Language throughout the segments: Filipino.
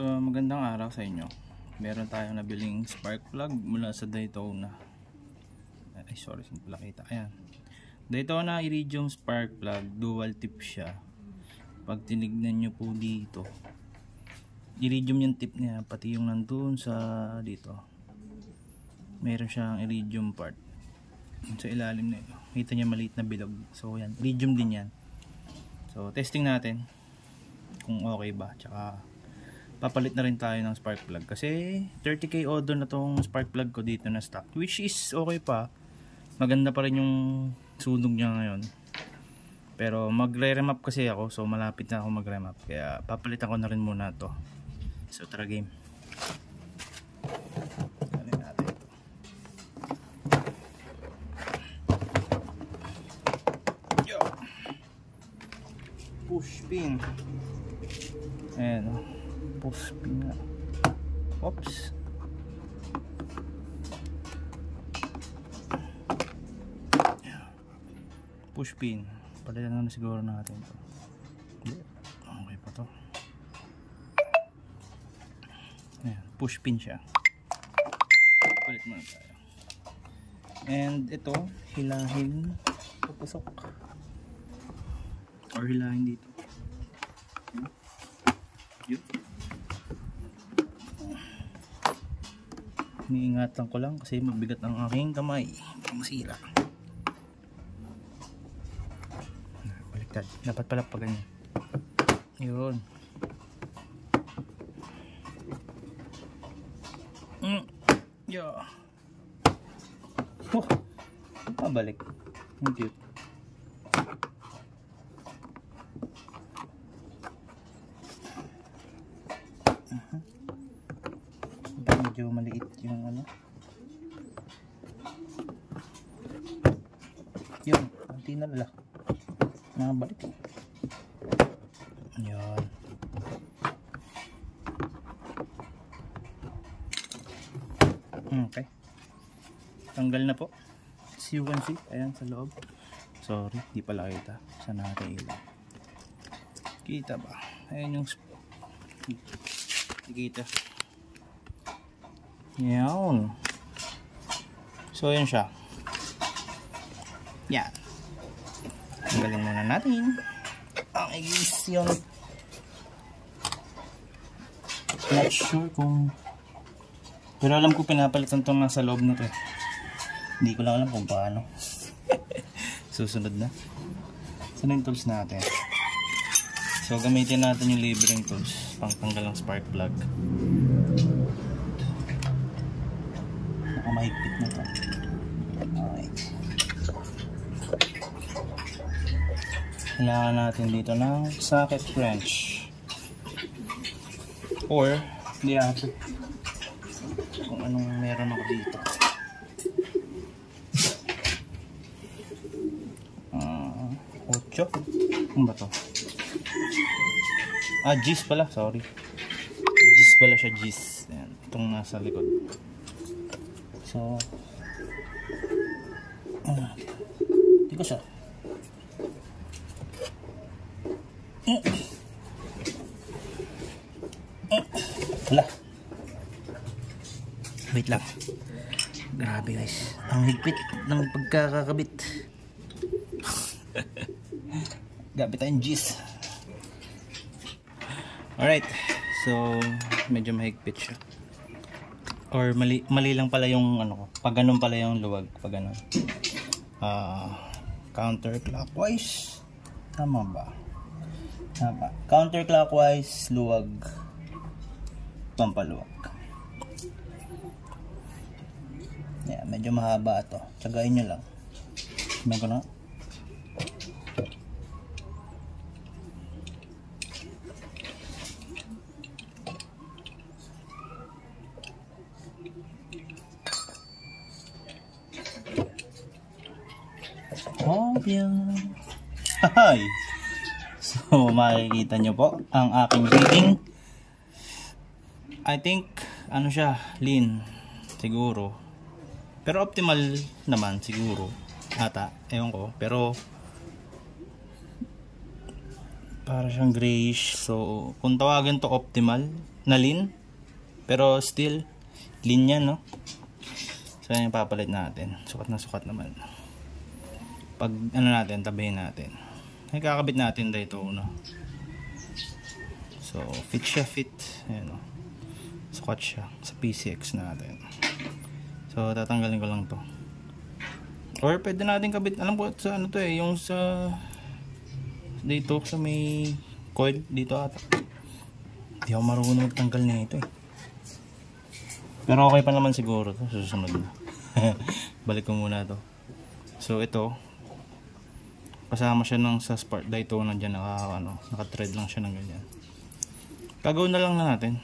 So, magandang araw sa inyo. Meron tayong nabiling spark plug mula sa Daytona. Ay, sorry, hindi pala kita. Ayan. Daytona Iridium spark plug, dual tip siya. Pag tinignan nyo po dito, iridium yung tip niya, pati yung nandun sa dito. Meron siyang iridium part. Sa ilalim na ito. Kita niya maliit na bilog. So, yan. Iridium din yan. So, testing natin kung okay ba. Tsaka, papalit na rin tayo ng spark plug kasi 30k order na tong spark plug ko dito na stock, which is okay pa, maganda pa rin yung sunog niya ngayon. Pero magre-remap kasi ako, so malapit na ako mag-remap, kaya papalitan ko na rin muna to. So tara game. Alin natin ito. Yo. Push pin. Ayan, push pin nga. Oops. Push pin. Palitan na siguro natin ito. Okay pa to. Ayan, push pin siya. Palit muna tayo. And ito, hilahin. Papasok. Or hilahin dito. Yun. Iniingatan ko lang kasi mabigat ang aking kamay, masira. Baliktad, dapat pala pa ganyan. Yun. Yeah. Oh, pabalik. Ang cute. Medyo maliit yung ano. Yun, konti na lang. Nakabalik. Yun. Okay. Tanggal na po. As you can see, ayan sa loob. Sorry, di pala kita. Sana natin ilaw. Kita ba? Ayan yung kita. Yan. So yan siya. Yan. Tanggalin muna natin ang ignition. Not sure kung, pero alam ko pinapalitan itong nasa loob na to. Hindi ko lang alam kung paano. Susunod na. Saan yung tools natin? So gamitin natin yung libreng tools pang tanggal ng spark plug. Mahigpit na to. Alright. Kailangan natin dito ng socket wrench. Or, di ako. Kung anong meron ako dito. Ocho? Ano ba to? Ah, G's pala. Sorry. G's pala siya, G's. Ayan. Itong nasa likod. So, hindi ko siya. Wala. Wait lang. Grabe guys. Ang higpit ng pagkakakabit. Gabi tayong G's. Alright. So, medyo mahigpit siya. Or mali lang pala yung ano ko. Pag ganun pala yung luwag, pag ganun. Counterclockwise. Tama ba? Tama. Counterclockwise, luwag. Pampaluwag. Yeah, medyo mahaba ito. Tsagain nyo lang. Sabihin ko na. Hi. So makikita nyo po ang aking reading. I think ano siya, lean siguro, pero optimal naman siguro ata, ewan ko, pero para siyang grayish. So kung tawagin to optimal, na lean. Pero still, lean yan, no? So, yan yung papalit natin. Sukat na sukat naman. Pag, ano natin, tabihin natin. Ay, kakabit natin Daytona. So, fit siya, fit. Ayan, no? Sukat siya sa PCX natin. So, tatanggalin ko lang to. Or pwede natin kabit, alam ko sa ano to eh, yung sa dito sa may coil dito ata. Hindi ako marunong magtanggal nito eh. Pero okay pa naman siguro to, susunod na. Balik ko muna to. So ito, kasama siya ng sa spark Daytona dyan, naka-thread lang siya ng ganyan. Gagawin na lang natin.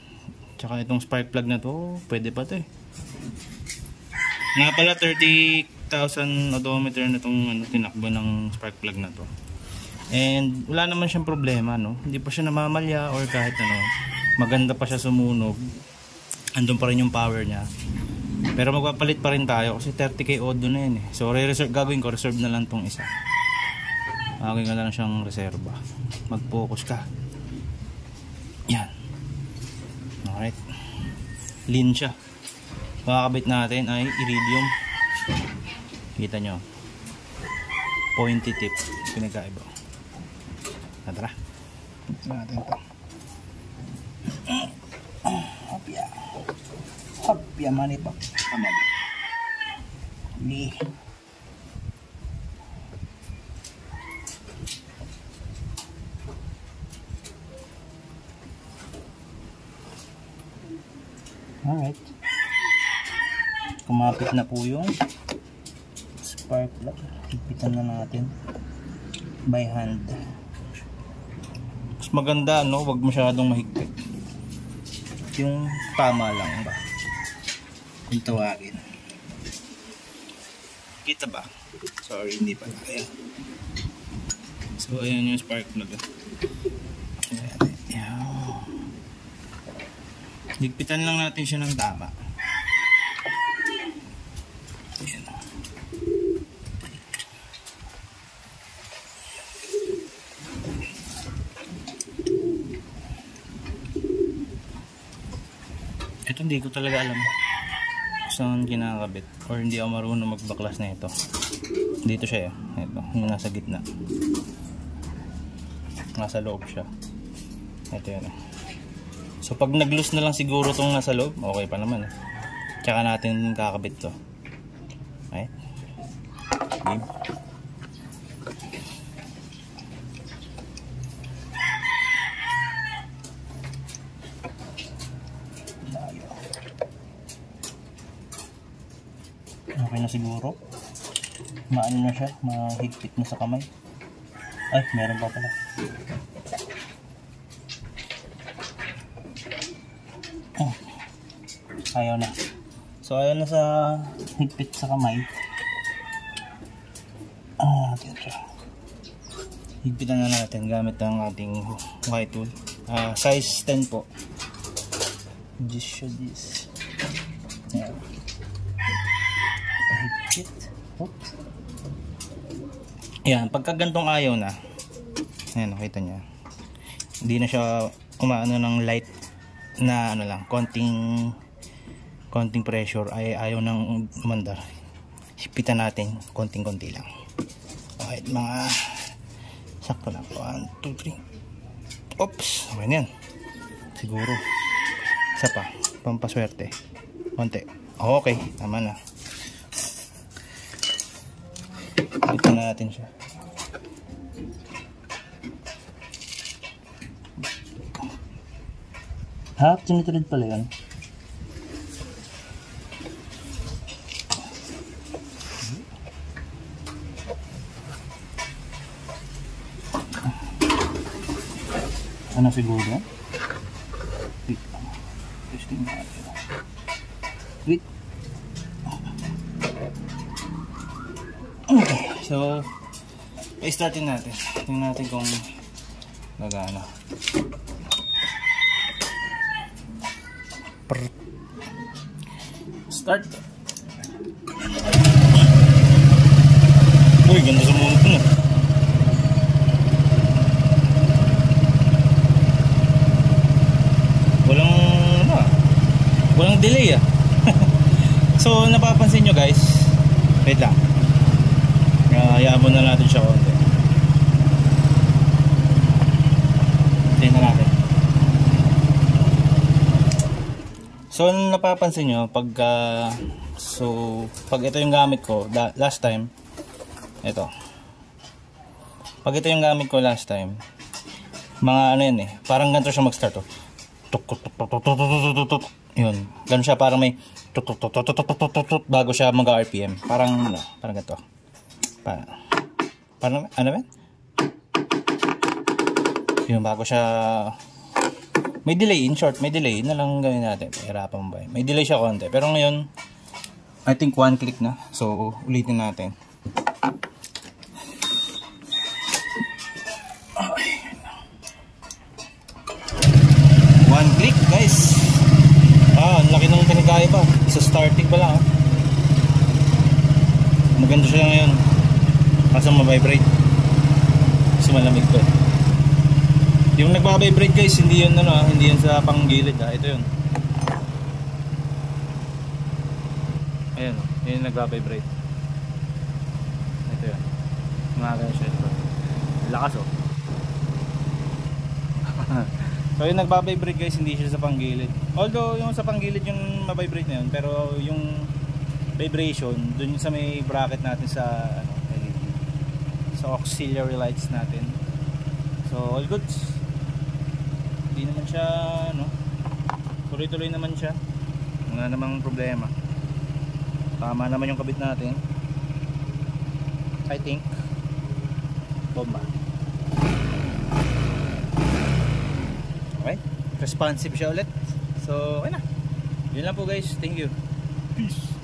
Tsaka itong spark plug na to, pwede pa to eh. Nga pala 30,000 odometer na itong tinakbo ng spark plug na to. And wala naman siyang problema, no? Hindi pa siya namamalya or kahit ano, maganda pa siya sumunog. Andun pa rin yung power niya. Pero magpapalit pa rin tayo kasi 30k odo na yan eh. So gagawin ko, reserve na lang tong isa. Gagawin ko na lang siyang reserva. Mag-focus ka. Yan. Alright. Lean siya. Makakabit natin ay iridium. Kita nyo, pointy tip, pinagkaiba. Tara, natin ito. Hopya manipak tama ba? Ni alright, kumapit na po yung spark plug. Higpitan na natin by hand. Mas maganda, no? Huwag masyadong mahigpit. Yung tama lang ba kung tawagin. Kita ba? Sorry, hindi pala. Ayan. So ayan yung spark plug. Ayan. Higpitan lang natin siya ng tama. Ito hindi ko talaga alam kung saan kinakabit or hindi ako marunong magbaklas na ito. Dito siya eh. Ito, yung nasa gitna. Nasa loob siya. Ito yun. So pag nag-loose na lang siguro itong nasa loob, okay pa naman eh. Tsaka natin kakabit to. Right? Game. Okay na siguro. Maano na siya, mahigpit na sa kamay. Ay, meron pa pala. Oh, ayaw na. So ayaw na sa higpit sa kamay. Natin siya. Higpitan na natin gamit ang ating white tool. Size 10 po. Just show this. Yeah. Higpit. Oops. Yan, pagka gantong ayaw na. Ayan, nakita niya. Hindi na siya umaano ng light na ano lang, konting pressure, ay ayaw nang umandar. Hipitan natin konting-konti lang. Okay, mga sakto lang. 1, 2, 3. Oops, okay yan. Siguro. Isa pa, pampaswerte. Konti. Okay, tama na. Ito natin siya. Tinitulid pala yan. Ano siguro yan? Wait. Testing natin. Wait. Okay. So, i-startin natin. Tingnan natin kung gagana. Start. Uy, ganda sa mundo ko na. Walang Walang delay ah. So napapansin nyo guys, wait lang, hayaan mo na natin siya konti. Tingnan natin. So napapansin nyo pag pag ito yung gamit ko last time, ito, pag ito yung gamit ko last time, mga ano yan eh, parang ganito siya mag start oh. Yun, ganun siya, parang may bago siya mag RPM, parang ano, parang ganito, parang ano ba yun, bago siya may delay, in short may delay na lang gawin natin. Hirapan mo ba yun? May delay siya konti, pero ngayon I think one click na, so ulitin natin. One click guys. Ang laki ng pinagkaya pa. Sa starting pa lang. Maganda siya ngayon. Kaso mabibrate. Kasi malamig pa. Yung nagbabibrate guys, hindi yun ano, hindi yun sa panggilid ha. Ito yun. Ayan, yun yung nagbabibrate. Ito yun. Mga siya ito. Lakas oh. So yung nagbabibrate guys, hindi siya sa panggilid. Although yung sa panggilid yung mabibrate na yun, pero yung vibration dun yung sa may bracket natin sa ano, LED, sa auxiliary lights natin. So all goods. Hindi naman siya ano, tuloy-tuloy naman siya. Wala namang problema. Tama naman yung kabit natin. I think bomba. Okay, responsive siya ulit. So, okay na. Yun lang po guys. Thank you. Peace.